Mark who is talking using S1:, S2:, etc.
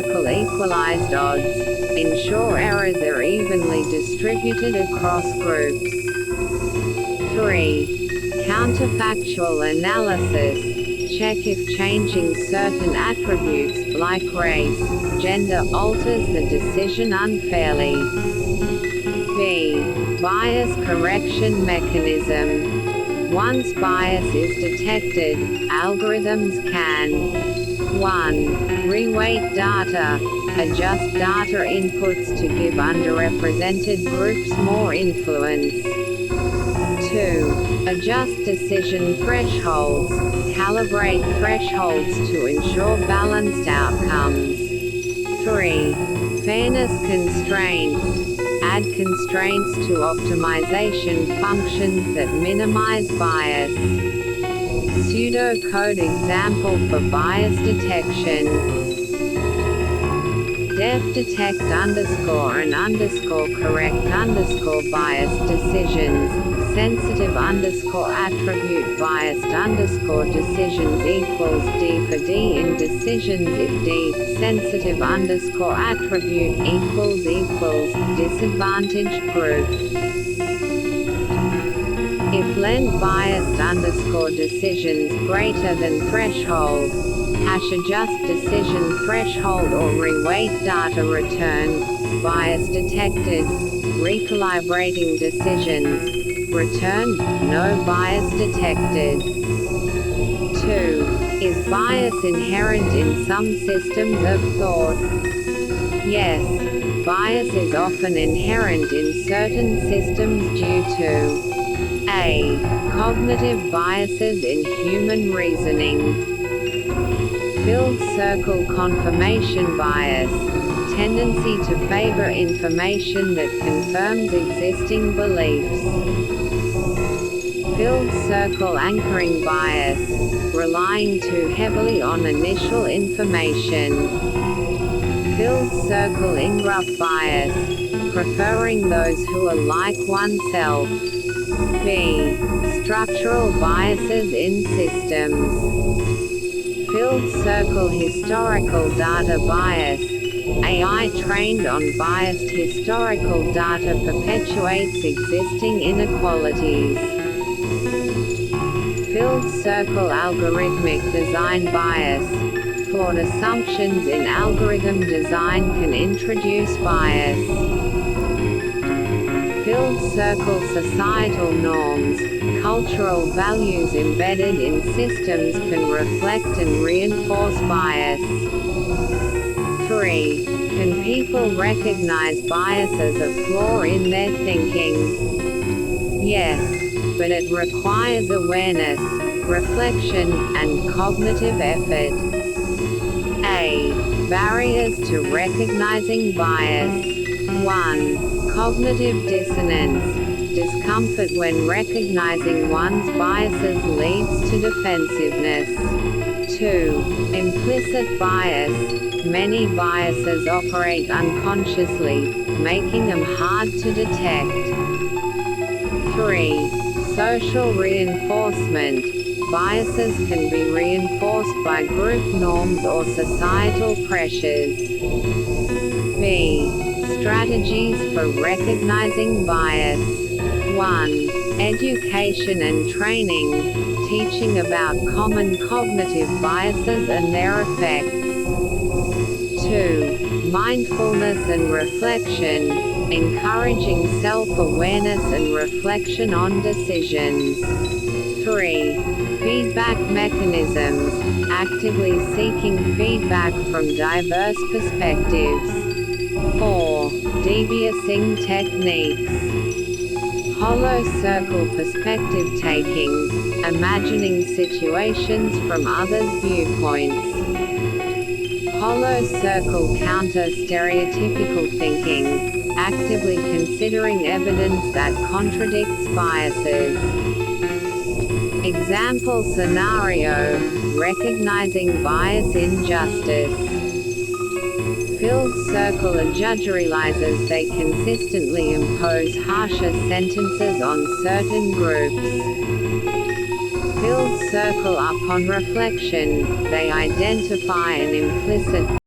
S1: circle equalized odds. Ensure errors are evenly distributed across groups. 3. Counterfactual analysis. Check if changing certain attributes, like race, gender, alters the decision unfairly. B. Bias correction mechanism. Once bias is detected, algorithms can 1. Reweight data. Adjust data inputs to give underrepresented groups more influence. 2. Adjust decision thresholds. Calibrate thresholds to ensure balanced outcomes. 3. Fairness constraints. Add constraints to optimization functions that minimize bias. Pseudocode example for bias detection. Def detect underscore and underscore correct underscore biased decisions. Sensitive underscore attribute biased underscore decisions equals D for D in decisions if D sensitive underscore attribute equals disadvantaged group. If len biased underscore decisions greater than threshold, hash adjust decision threshold or reweight data return, bias detected, recalibrating decisions, return, no bias detected. 2. Is bias inherent in some systems of thought? Yes, bias is often inherent in certain systems due to a. Cognitive biases in human reasoning. Filled circle confirmation bias. Tendency to favor information that confirms existing beliefs. Filled circle anchoring bias. Relying too heavily on initial information. Filled circle ingrup bias. Preferring those who are like oneself. B. Structural biases in systems. Filled circle historical data bias. AI trained on biased historical data perpetuates existing inequalities. Filled circle algorithmic design bias. Flawed assumptions in algorithm design can introduce bias. Filled circle societal norms. Cultural values embedded in systems can reflect and reinforce bias. 3. Can people recognize bias as a flaw in their thinking? Yes, but it requires awareness, reflection, and cognitive effort. A. Barriers to recognizing bias. 1. Cognitive dissonance. Discomfort when recognizing one's biases leads to defensiveness. 2. Implicit bias. Many biases operate unconsciously, making them hard to detect. 3. Social reinforcement. Biases can be reinforced by group norms or societal pressures. B. Strategies for recognizing bias. 1. Education and training. Teaching about common cognitive biases and their effects. 2. Mindfulness and reflection. Encouraging self-awareness and reflection on decisions. 3. Feedback mechanisms. Actively seeking feedback from diverse perspectives. 4. Deviacing techniques. Hollow circle perspective taking. Imagining situations from others' viewpoints. Hollow circle counter stereotypical thinking. Actively considering evidence that contradicts biases. Example scenario. Recognizing bias in justice. Filled circle. A judge realizes they consistently impose harsher sentences on certain groups. Filled circle. Upon reflection, they identify an implicit